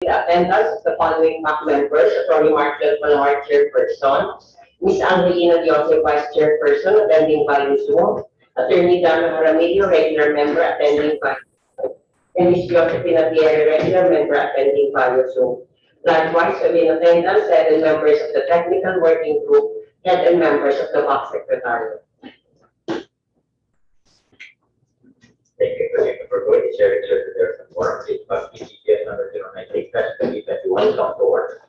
the attendance of the following MAC members: Attorney Marshall Palomar, Chairperson; Ms. Angelina Joseph, Vice Chairperson, attending via Zoom; Attorney Dana Jaramillo, regular member, attending via Zoom; and Ms. Josephina Pierre, regular member, attending via Zoom. Likewise, in attendance, 7 members of the Technical Working Group and members of the BAC Secretariat. Thank you, Commissioner, for going to share there's a forum. Please must be CPS number 096-2021 come to order.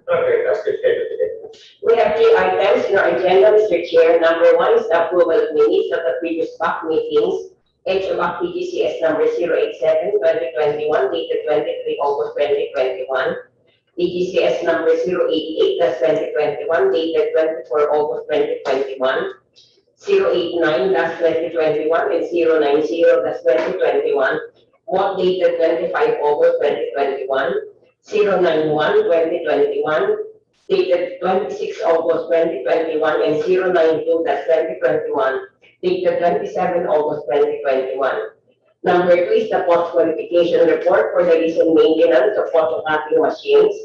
Okay, that's the schedule today. We have 3 items in our agenda, Mr. Chair. Number 1 is the approval of minutes of the previous BAC meetings. HO-BAC-PGCS number 087-2021, dated 23 August 2021. PGCS number 088-2021, dated 24 August 2021. 089-2021 and 090-2021, both dated 25 August 2021, 091-2021, dated 26 August 2021, and 092-2021, dated 27 August 2021. Number 2 is the post-qualification report for the recent maintenance of photocopying machines,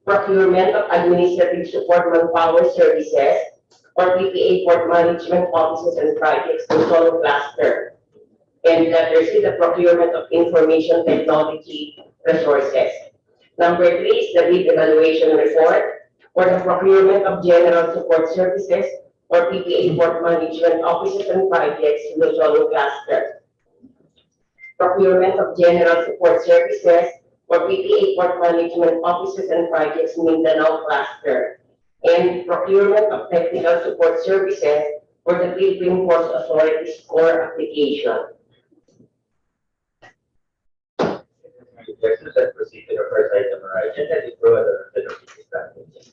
procurement of administrative support manpower services, or PPA for management offices and projects in Solo Cluster. And letter C, the procurement of information technology resources. Number 3 is the bid evaluation report for the procurement of general support services or PPA for management offices and projects in the Solo Cluster. Procurement of general support services or PPA for management offices and projects in Mindanao Cluster. And procurement of technical support services for the Philippine Ports Authority's core application. Suggestions and proceed to the first item on our agenda, the approval of the strategy.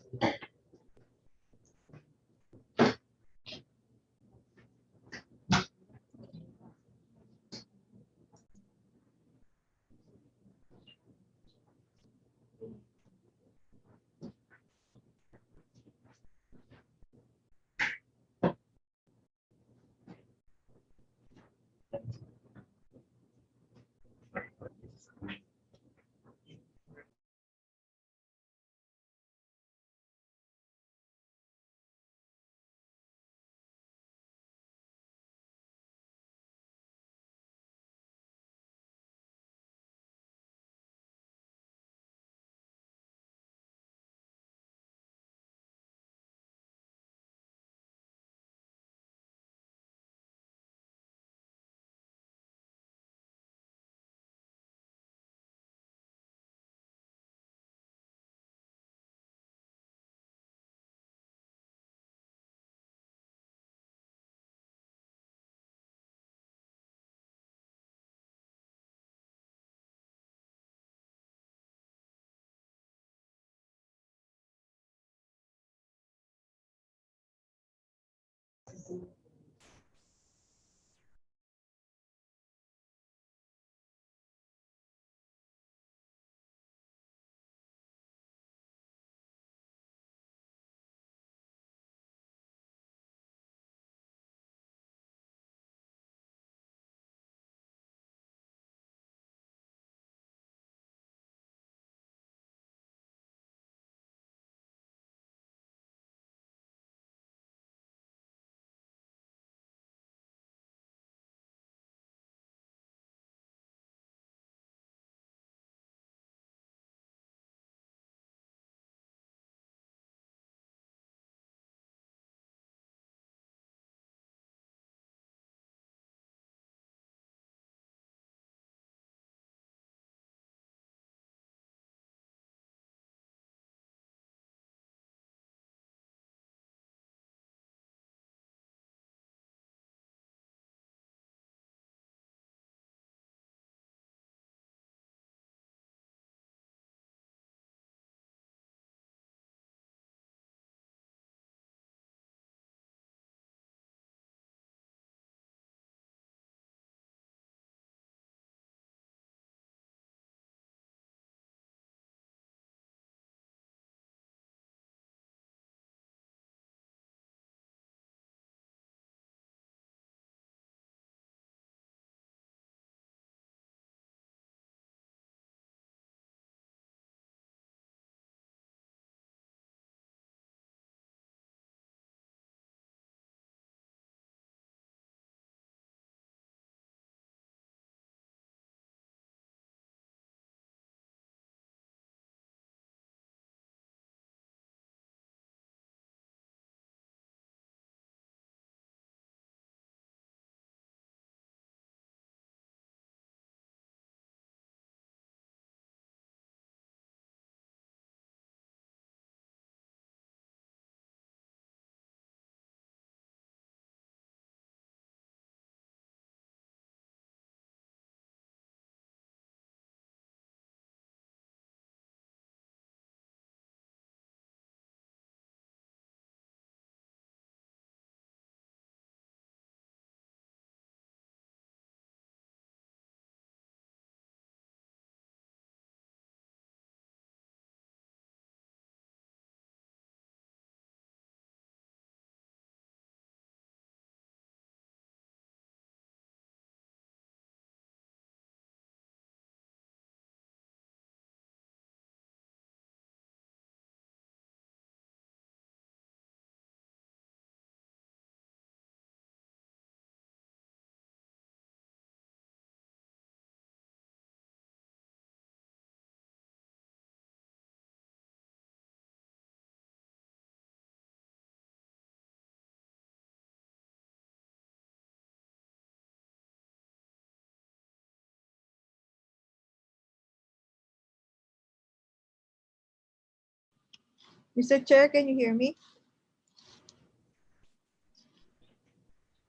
Mr. Chair, can you hear me?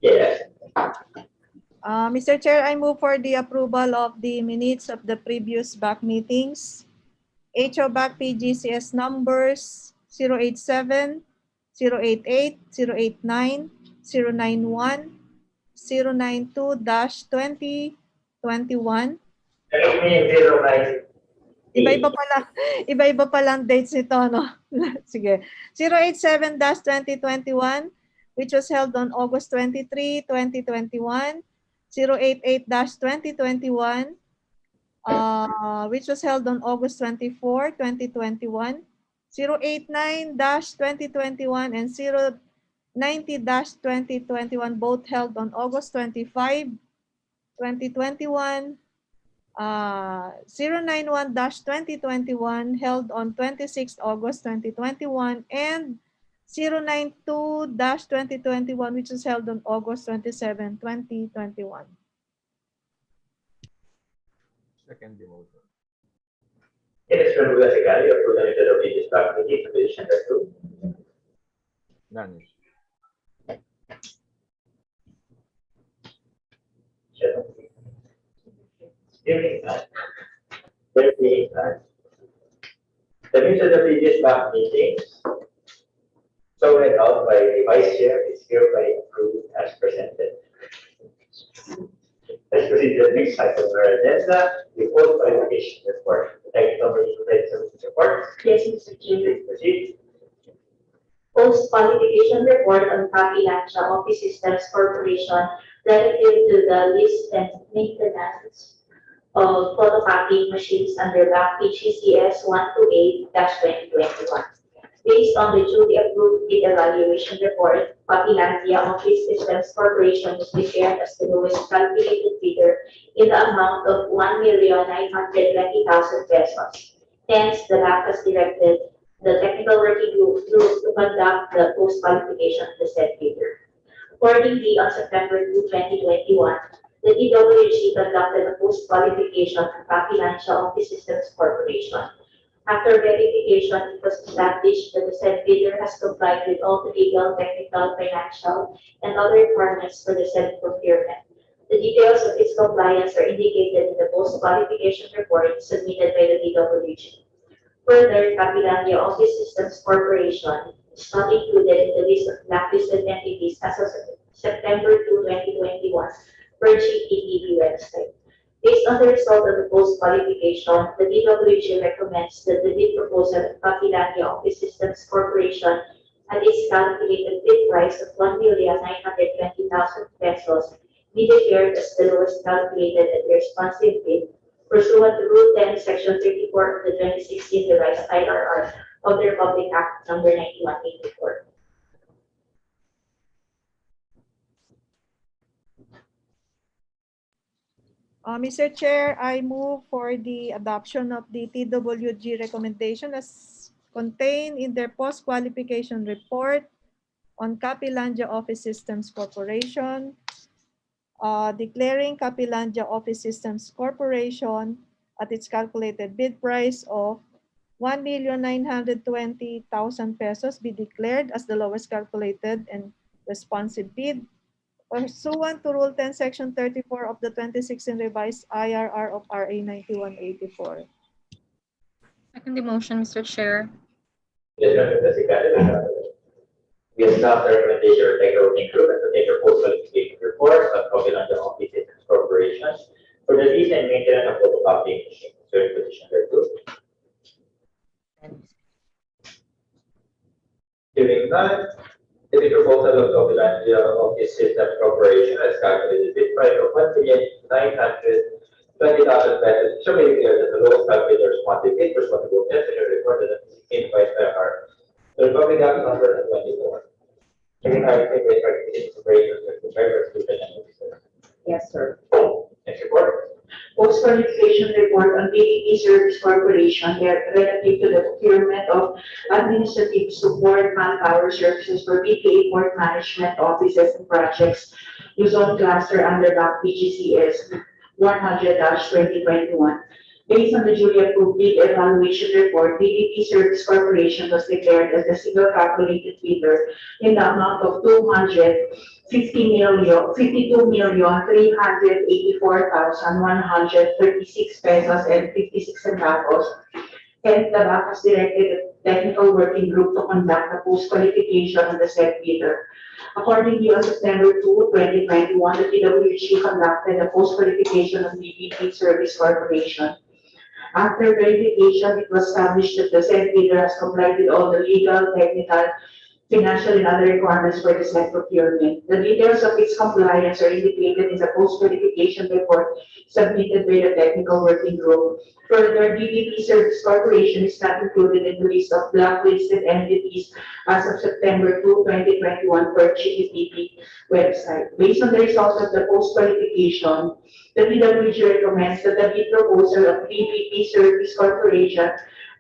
Yes. Mr. Chair, I move for the approval of the minutes of the previous BAC meetings. HO-BAC-PGCS numbers 087, 088, 089, 091, 092-2021. It means 09. Iba-iba palang dates nito, no? Sige. 087-2021, which was held on August 23, 2021. 088-2021, which was held on August 24, 2021. 089-2021 and 090-2021, both held on August 25, 2021. 091-2021 held on 26 August 2021 and 092-2021 which was held on August 27, 2021. Second the motion. It is from Secretary of the minutes of the previous BAC meeting, position number 2. None. Hearing none. There being none. The minutes of the previous BAC meetings, so read out by the Vice Chair, is hereby approved as presented. Let's proceed to the next item on our agenda, the post qualification report. Thank you, somebody to read some report. Yes, Mr. Chair. Please proceed. Post-qualification report on Capilancha Office Systems Corporation relative to the list and maintenance of photocopying machines under BAC PGCS 128-2021. Based on the duly approved bid evaluation report, Capilancha Office Systems Corporation is declared as the lowest calculated bidder in the amount of 1,920,000 pesos. Hence, the BAC has directed the technical working group to conduct the post-qualification of the said bidder. Accordingly, on September 2, 2021, the DWG conducted a post-qualification of Capilancha Office Systems Corporation. After verification, it was established that the said bidder has complied with all the legal, technical, financial, and other requirements for the said procurement. The details of its compliance are indicated in the post-qualification report submitted by the DWG. Further, Capilancha Office Systems Corporation is not included in the list of blacklisted entities as of September 2, 2021 per GPTV website. Based on the result of the post-qualification, the DWG recommends that the bid proposal of Capilancha Office Systems Corporation at its calculated bid price of 1,920,000 pesos be declared as the lowest calculated and responsive bid pursuant to Rule 10, Section 34 of the 2016 revised IRR of the Republic Act Number 9184. Mr. Chair, I move for the adoption of the TWG recommendation as contained in their post-qualification report on Capilancha Office Systems Corporation, declaring Capilancha Office Systems Corporation at its calculated bid price of 1,920,000 pesos be declared as the lowest calculated and responsive bid pursuant to Rule 10, Section 34 of the 2016 revised IRR of RA 9184. Second the motion, Mr. Chair. Yes, Mr. Secretary. We adopt the recommendation of the technical working group and to take a post-qualification report of Capilancha Office Systems Corporation for the lease and maintenance of photocopying machines. So, position number 2. Hearing none, the bid proposal of Capilancha Office Systems Corporation has calculated bid price of 1,920,000 pesos. So, may declare that the lowest calculated responsive bid pursuant to Rule 10 report that the 16 price IR. The Republic Act Number 24. Yes, sir. Next report. Post-qualification report on BAC Service Corporation relative to the procurement of administrative support manpower services for BPA port management offices and projects, Luzon cluster under BAC PGCS 100-2021. Based on the duly approved bid evaluation report, BBP Service Corporation was declared as the single calculated bidder in the amount of 52,384,136 pesos and 56 centavos. Hence, the BAC has directed the technical working group to conduct a post-qualification of the said bidder. Accordingly, on September 2, 2021, the PWG conducted a post-qualification of BBP Service Corporation. After verification, it was established that the said bidder has complied with all the legal, technical, financial, and other requirements for the said procurement. The details of its compliance are indicated in the post-qualification report submitted by the technical working group. Further, BBP Service Corporation is not included in the list of blacklisted entities as of September 2, 2021 per GPTP website. Based on the results of the post-qualification, the PWG recommends that the bid proposal of BBP Service Corporation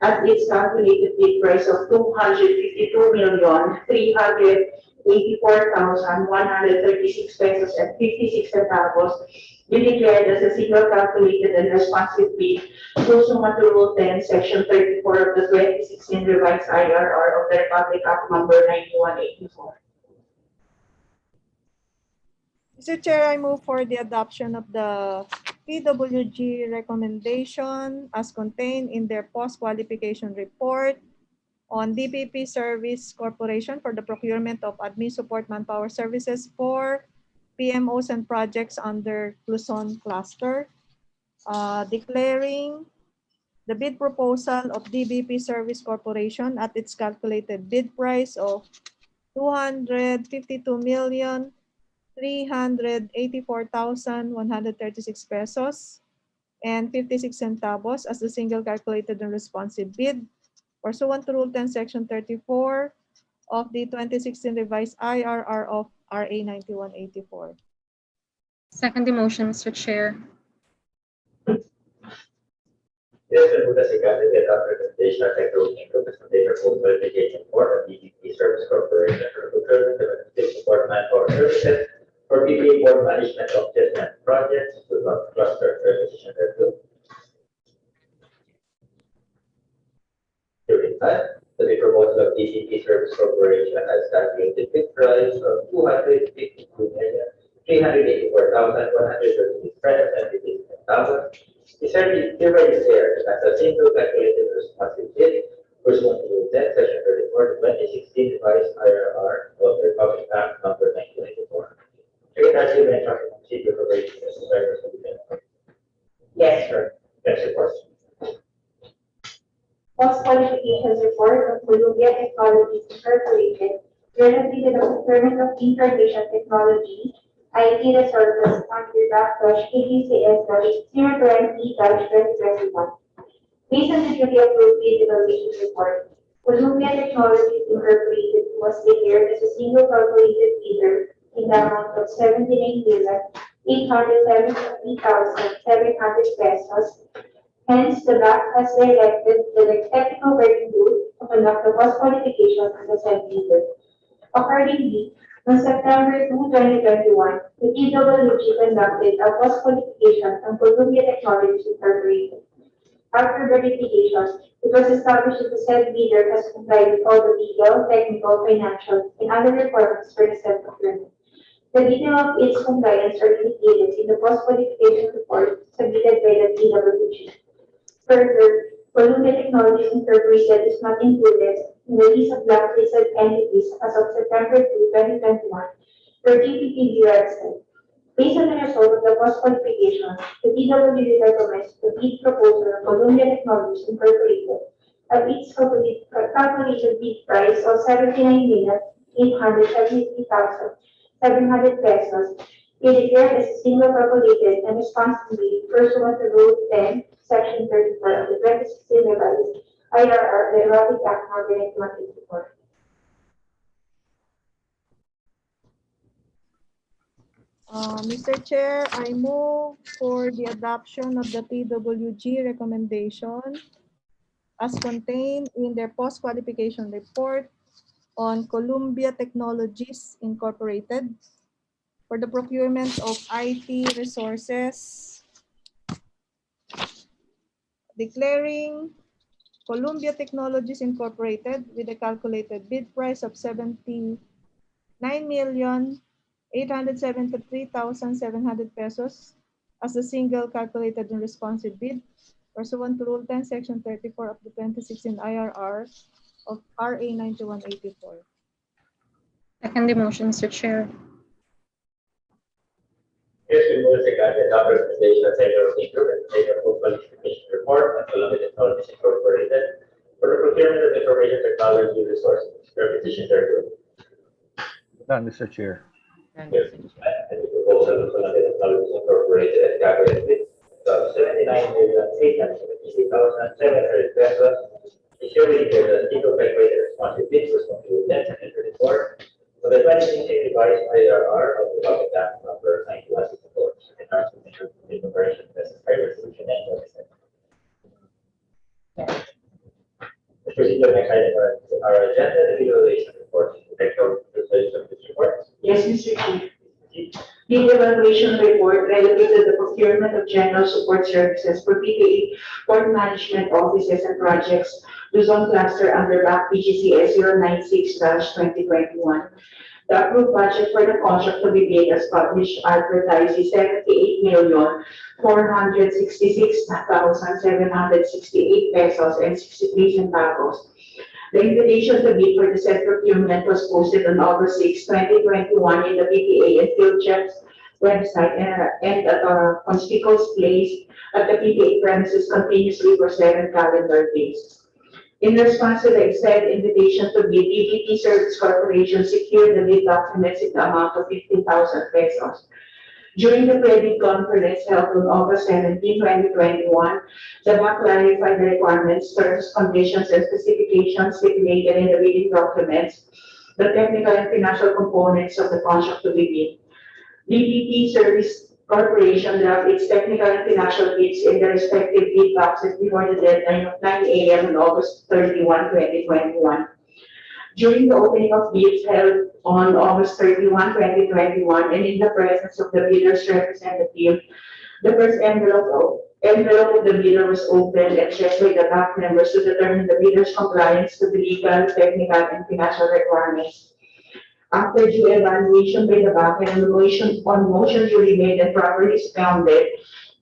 at its calculated bid price of 252,384,136 pesos and 56 centavos be declared as a single calculated and responsive bid pursuant to Rule 10, Section 34 of the 2016 Revised IRR of the Republic Act Number 9184. Mr. Chair, I move for the adoption of the PWG recommendation as contained in their post-qualification report on DPP Service Corporation for the procurement of admin support manpower services for PMOs and projects under Luzon Cluster, declaring the bid proposal of DBP Service Corporation at its calculated bid price of 252,384,136 pesos and 56 centavos as the single calculated and responsive bid pursuant to Rule 10, Section 34 of the 2016 Revised IRR of RA 9184. Second the motion, Mr. Chair. It has been moved as seconded that after recommendation of technical working group is contained post-qualification for the BBP Service Corporation for procurement of administrative support manpower services for BPA board management of assessment projects to not cluster requisition review. During time, the bid proposal of BBP Service Corporation has calculated bid price of 252,384,136 pesos and 56 centavos. Is hereby declared as a single calculated responsive bid pursuant to Rule 10, Section 34, 2016 Revised IRR of the Republic Act Number 1994. Secretary, you may proceed with operation necessary for the Yes, sir. next report. Post-qualifications report of Columbia Technologies Incorporated relative to the procurement of information technology, IT resources under BAC-PGCS No 020-2021. Based on the duly approved bid evaluation report, Columbia Technologies Incorporated was declared as a single calculated bidder in the amount of 79,873,700 pesos. Hence, the BAC has directed the technical working group to conduct the post-qualification of the said bidder. Accordingly, on September 2, 2021, the PWG conducted a post-qualification on Columbia Technologies Incorporated. After verification, it was established that the said bidder has complied with all the legal, technical, financial, and other requirements for the said procurement. The detail of its compliance are indicated in the post-qualification report submitted by the PWG. Further, Columbia Technologies Incorporated is not included in the list of blacklisted entities as of September 2, 2021 per GPTV website. Based on the result of the post-qualification, the PWG recommends the bid proposal of Columbia Technologies Incorporated at its calculated bid price of 79,873,700 pesos be declared as a single calculated and responsive bid pursuant to Rule 10, Section 34 of the 2016 Revised IRR, the Republic Act Number 9184. Mr. Chair, I move for the adoption of the PWG recommendation as contained in their post-qualification report on Columbia Technologies Incorporated for the procurement of IT resources declaring Columbia Technologies Incorporated with a calculated bid price of 79,873,700 pesos as the single calculated and responsive bid pursuant to Rule 10, Section 34 of the 2016 IRR of RA 9184. Second the motion, Mr. Chair. Here's the move second, adopt recommendation of Technical Working Group and take a full qualification report on Columbia Technologies Incorporated for the procurement of information technology resources. Repetition there. None, Mr. Chair. Yes, and the proposal of Columbia Technologies Incorporated at calculated bid of 79,873,700 pesos. Issuing the single calculated responsive bid was concluded and report for the 2016 revised IRR of the public tax number 9164. And our submission to the conversion necessary resolution and notice. The procedure next item on our agenda, the evaluation report. Technical resolution of this report. Yes, Mr. Chief. The evaluation report relative to the procurement of general support services for PPA port management offices and projects, Luzon cluster under BAC PGCS 096-2021. The approved budget for the contract to be paid as published advertised is 78,466,768 pesos and 63 centavos. The invitation to bid for the said procurement was posted on August 6, 2021 in the PPA and Field Checks website and at a conspicuous place at the PPA premises continuously for 7 calendar days. In response to the said invitation to bid, BBP Service Corporation secured the bid documents in the amount of 15,000 pesos. During the pre-bid conference held on August 17, 2021, the BAC clarified the requirements, terms, conditions, and specifications stipulated in the bidding documents, the technical and financial components of the contract to be bid. BBP Service Corporation drafted its technical and financial bids in the respective bid boxes before the deadline of 9 a.m. on August 31, 2021. During the opening of bids held on August 31, 2021, and in the presence of the bidder's representative, the first envelope of the bidder was opened and checked by the BAC members to determine the bidder's compliance to the legal, technical, and financial requirements. After due evaluation by the BAC and on motion duly made and properly expounded,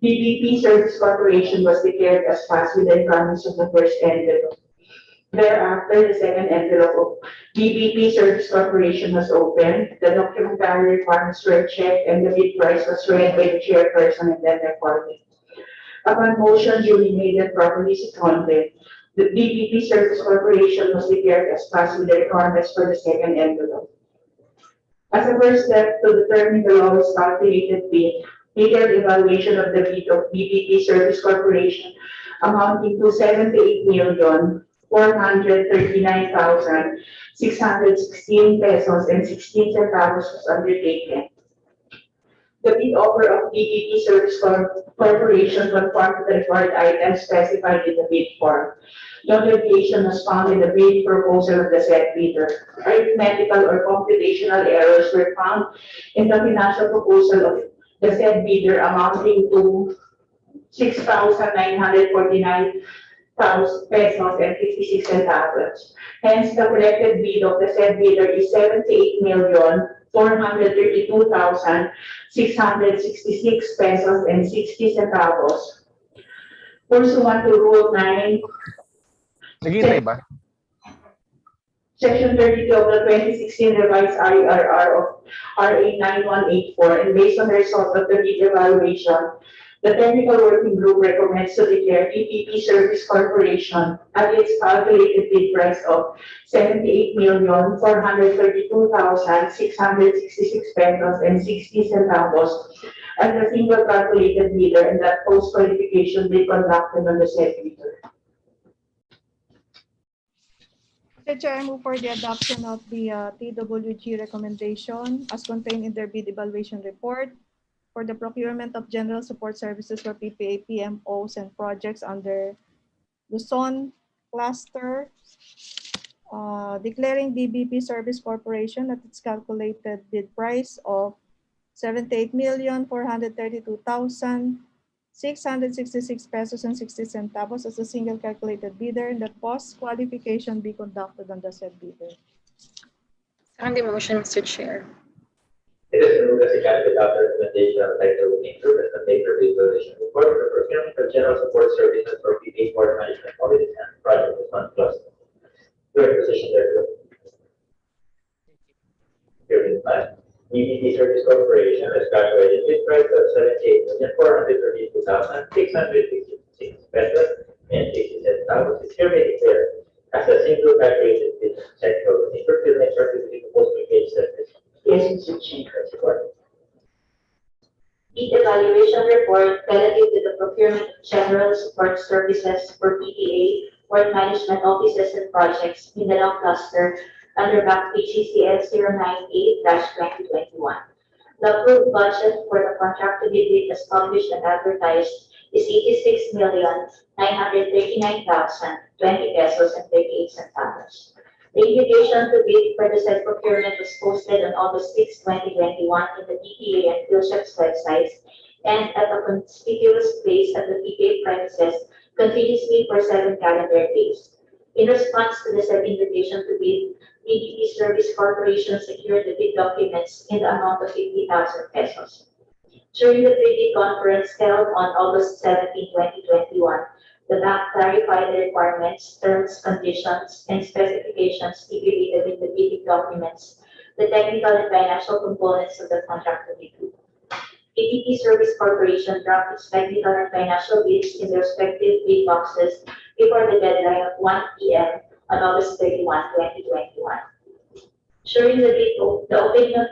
BBP Service Corporation was declared as passed with the requirements of the first envelope. Thereafter, the second envelope of BBP Service Corporation was opened, the documentary requirements were checked, and the bid price was read by the chairperson and then recorded. Upon motion duly made and properly seconded, the BBP Service Corporation was declared as passed with the requirements for the second envelope. As a first step to determine the lowest calculated bid, detailed evaluation of the bid of BBP Service Corporation amounting to 78,439,616 pesos and 16 centavos was undertaken. The bid offer of BBP Service Corporation conformed to the required items specified in the bid form. No deviation was found in the bid proposal of the said bidder. Arithmetical or computational errors were found in the financial proposal of the said bidder amounting to 6,949 pesos and 56 centavos. Hence, the collected bid of the said bidder is 78,432,666 pesos and 60 centavos. Pursuant to Rule 9, Naghihintay ba? Section 32 of the 2016 revised IRR of RA 9184, and based on the result of the bid evaluation, the technical working group recommends to declare PPP Service Corporation at its calculated bid price of 78,432,666 pesos and 60 centavos as the single calculated bidder, and that post-qualification be conducted on the said bidder. Mr. Chair, I move for the adoption of the TWG recommendation as contained in their bid evaluation report for the procurement of general support services for PPA, PMOs, and projects under Luzon cluster, declaring BBP Service Corporation at its calculated bid price of 78,432,616 666 pesos and 60 centavos as a single calculated bidder, and that post-qualification be conducted on the said bidder. Second the motion, Mr. Chair. It is moved as a candidate after recommendation of the working group as the paper evaluation report for procurement of general support services for PPA port management policies and project response cluster. Your position there. Hearing none. BBT Service Corporation has calculated bid price of 78,432,666 pesos and 60 centavos. Is hereby declared as a single calculated bid sector in procurement certificate of post-package service. Yes, Mr. Chair. Bid evaluation report relative to the procurement of general support services for PPA, port management offices and projects in the Law cluster under BAC PGCS 098-2021. The approved budget for the contract to be bid as published and advertised is 86,939,020 pesos and 38 centavos. The invitation to bid for the said procurement was posted on August 6, 2021 in the PPA and PhilShep's websites and at a conspicuous place at the PPA premises continuously for 7 calendar days. In response to the said invitation to bid, BDP Service Corporation secured the bid documents in the amount of 50,000 pesos. During the pre-bid conference held on August 17, 2021, the bank clarified the requirements, terms, conditions, and specifications stipulated in the bidding documents, the technical and financial components of the contract to be bid. BDP Service Corporation dropped its technical and financial bids in their respective bid boxes before the deadline of 1 p.m. on August 31, 2021. During the opening of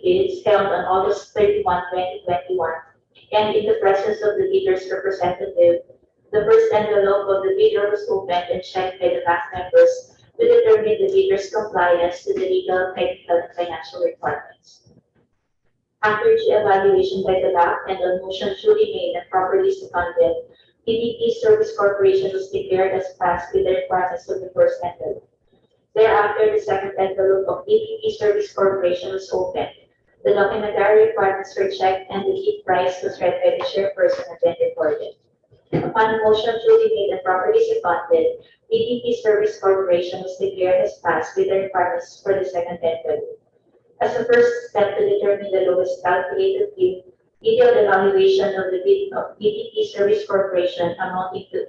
bids held on August 31, 2021, and in the presence of the bidder's representative, the first envelope of the bidder was opened and checked by the bank members to determine the bidder's compliance to the legal, technical, and financial requirements. After the evaluation by the bank and the motion duly made and properly seconded, BDP Service Corporation was declared as passed with the requirements of the first envelope. Thereafter, the second envelope of BDP Service Corporation was opened. The documentary requirements were checked and the bid price was read by the chairperson and then recorded. Upon the motion duly made and properly seconded, BDP Service Corporation was declared as passed with the requirements for the second envelope. As a first step to determine the lowest calculated bid, detailed evaluation of the bid of BDP Service Corporation amounting to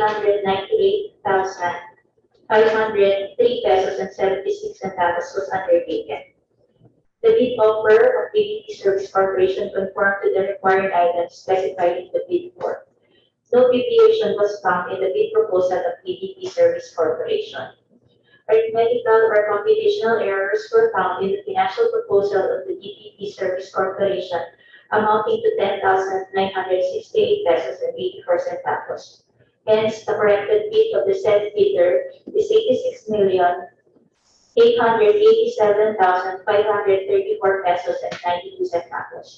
86,898,503 pesos and 76 centavos was undertaken. The bid offer of BDP Service Corporation conformed to the required items specified in the bid form. No deviation was found in the bid proposal of BDP Service Corporation. Arithmetical or computational errors were found in the financial proposal of the BDP Service Corporation amounting to 10,968 pesos and 84 centavos. Hence, the corrected bid of the said bidder is 86,887,534 pesos and 92 centavos.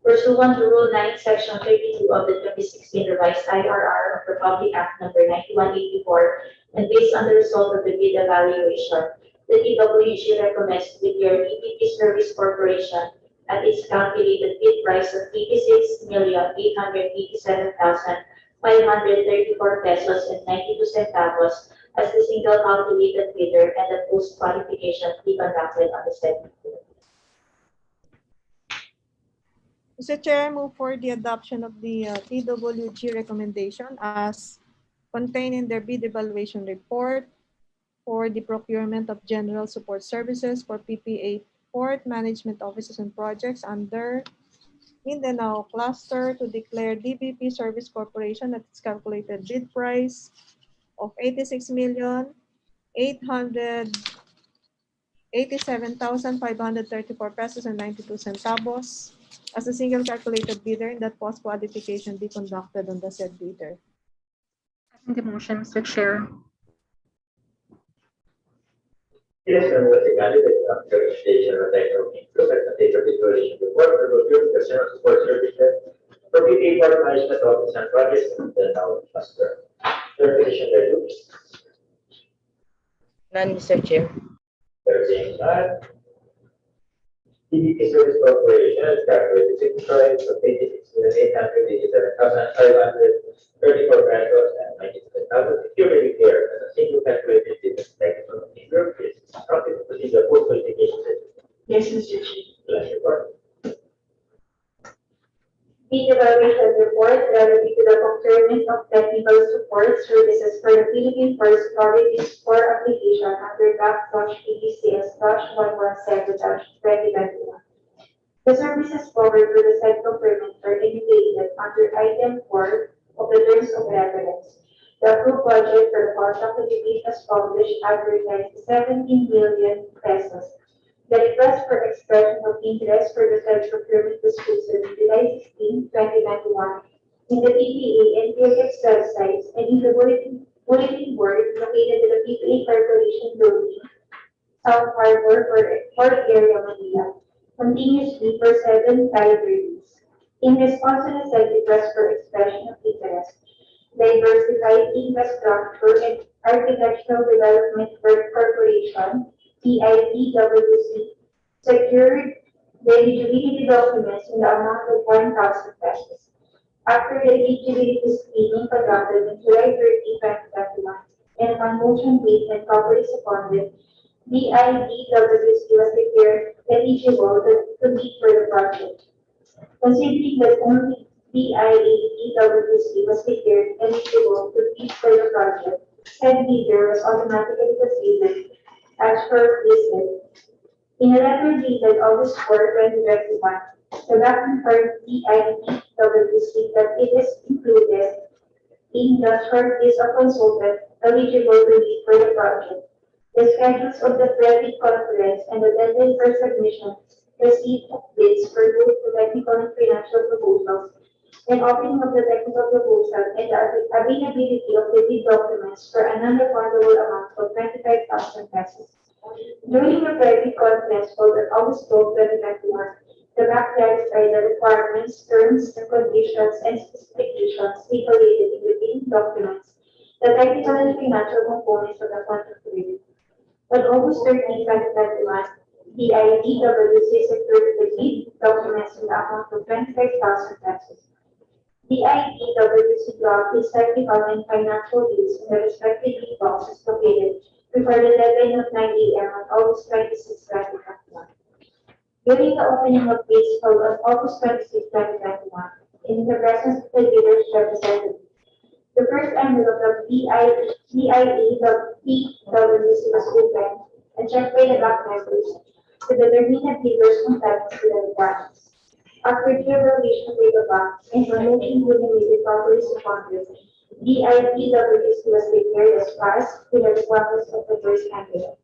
Pursuant to Rule 9, Section 32 of the 2016 Revised IRR of Republic Act Number 9184, and based on the result of the bid evaluation, the TWG recommends to declare BDP Service Corporation at its calculated bid price of 86,887,534 pesos and 92 centavos as the single calculated bidder and the post-qualification be conducted on the said bidder. Mr. Chair, I move for the adoption of the TWG recommendation as contained in their bid evaluation report for the procurement of general support services for PPA port management offices and projects under Mindanao cluster to declare DBP Service Corporation at its calculated bid price of 86,887,534 pesos and 92 centavos as a single calculated bidder, and that post-qualification be conducted on the said bidder. Second the motion, Mr. Chair. It is moved as a candidate after recommendation of the working group as the paper evaluation report for procurement of general support services for PPA port management offices and projects in the Now cluster. Your position there, too. None, Mr. Chair. There being none, CDP Service Corporation is calculated 65 of 86,887,534 pesos and 97,000 security care as a single calculated business technical working group is instructed to proceed the post qualification system. Yes, Mr. Chair. Last report. The evaluation report relative to the procurement of technical support services for the Philippine Forest Authority's core application under BAC-PGCS-117-2021. The services covered for the said procurement are indicated under item 4 of the terms of reference. The approved budget for the contract to be paid as published advertised 17 million pesos. The request for expression of interest for the said procurement was posted on July 16, 2021 in the PPA and PFX websites and in the bulletin board located in the PPA Corporation Building, South Harbor, Port Area, Manila, continuously for 7 calendar days. In response to the said request for expression of interest, Diversified Infrastructure and Architectural Development Corporation, DIPWC, secured the eligibility documents in the amount of 1,000 pesos. After the eligibility screening conducted on July 30, 2021, and upon motion made and properly seconded, DIPWC was declared eligible to bid for the project. Considering that only DIPWC was declared eligible to bid for the project, said bidder was automatically considered as shortlisted. In a letter dated August 4, 2021, the BAC confirmed DIPWC that it is included in the shortlist of consultants eligible to bid for the project. The schedules of the credit conference and the deadline for submission, receipt of bids for both the technical and financial proposals, and opening of the technical proposal and the availability of the bid documents for a non-refundable amount of 25,000 pesos. During the credit conference held on August 12, 2021, the BAC clarified the requirements, terms, and conditions and specifications stipulated in the bid documents, the technical and financial components of the contract agreement. On August 13, 2021, the IDWC secured the bid documents in the amount of 25,000 pesos. The IDWC blocked its technical and financial deals in the respective bid boxes located before the deadline of 9 a.m. on August 26, 2021. During the opening of bids held on August 26, 2021, in the presence of the bidders' representative, the first envelope of DIAWC was opened and checked by the BAC members to determine the bidders' compliance with the requirements. After the evaluation by the BAC and promotion duly made properly seconded, DIPWC was declared as passed with the requirements of the first envelope.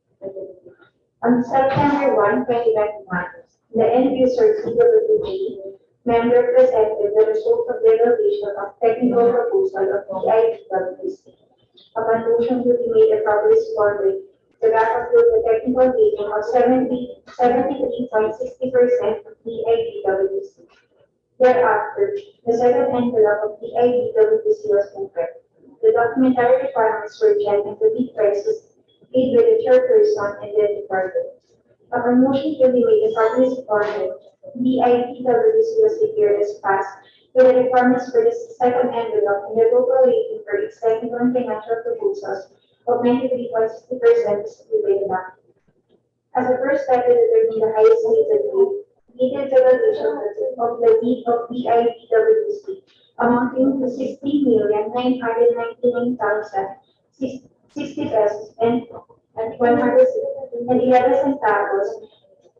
On September 1, 2021, the end user CWG member presented the result of the evaluation of technical proposal of DIPWC. Upon motion to be made and properly seconded, the BAC approved the technical rating of 73.60% of DIPWC. Thereafter, the second envelope of DIPWC was confirmed. The documentary requirements were checked and the bid prices paid by the chairperson and then departed. Upon motion to be made and properly supported, DIPWC was declared as passed with the requirements for the second envelope and the total rating for its technical and financial proposals of 93.60% distributed by the BAC. As a first step to determine the highest rated bid, detailed evaluation of the bid of DIPWC amounting to 60,999,060 pesos and 111 centavos,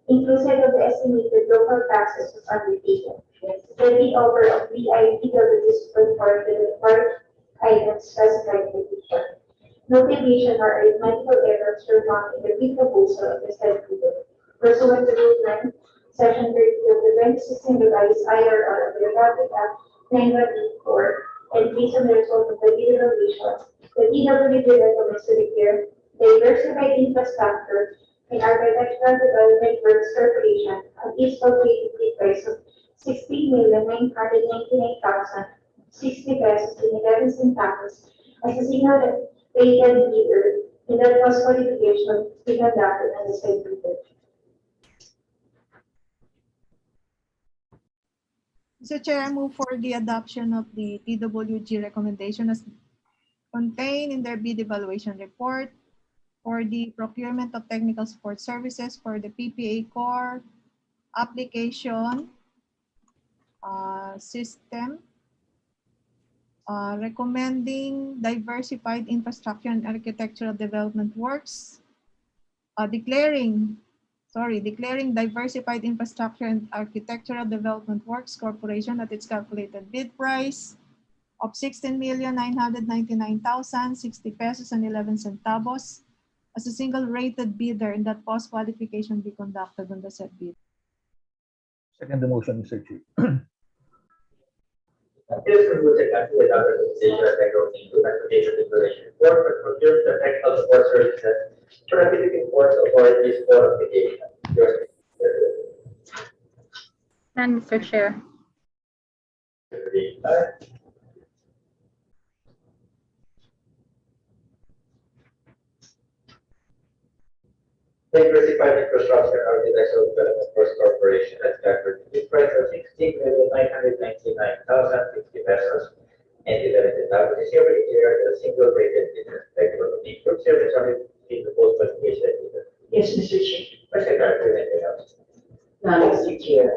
inclusive of the estimated local taxes was undertaken. The bid offer of DIPWC conformed to the required items specified in the picture. No deviation or arithmetical errors were found in the bid proposal of the said bidder. Pursuant to Rule 9, Section 30 of the 2016 revised IRR of the Republic Act 9184, and based on the result of the bid evaluation, the DWG recommends to declare Diversified Infrastructure and Architectural Development Works Corporation at its calculated bid price of 60,999,060 pesos and 11 centavos as a single rated bidder in the cost qualification to be conducted on the said bidder. Mr. Chair, I move for the adoption of the TWG recommendation as contained in their bid evaluation report for the procurement of technical support services for the PPA core application system, recommending diversified infrastructure and architectural development works, declaring diversified infrastructure and architectural development works corporation at its calculated bid price of 16,999,060 pesos and 11 centavos as a single rated bidder, and that post-qualification be conducted on the said bid. Second the motion, Mr. Chair. This removes the country without representation of technical working group and potential declaration report for procurement of technical support services for the Philippine Ports Authorities for application. None, Mr. Chair. Diversified Infrastructure Architectural Development First Corporation at Stratford, bid price of 16,999,060 pesos and 11 centavos is hereby declared as a single rated bidder. Technical working group service on the post qualification bidder. Yes, Mr. Chair. Secretary, anything else? Mr. Chair.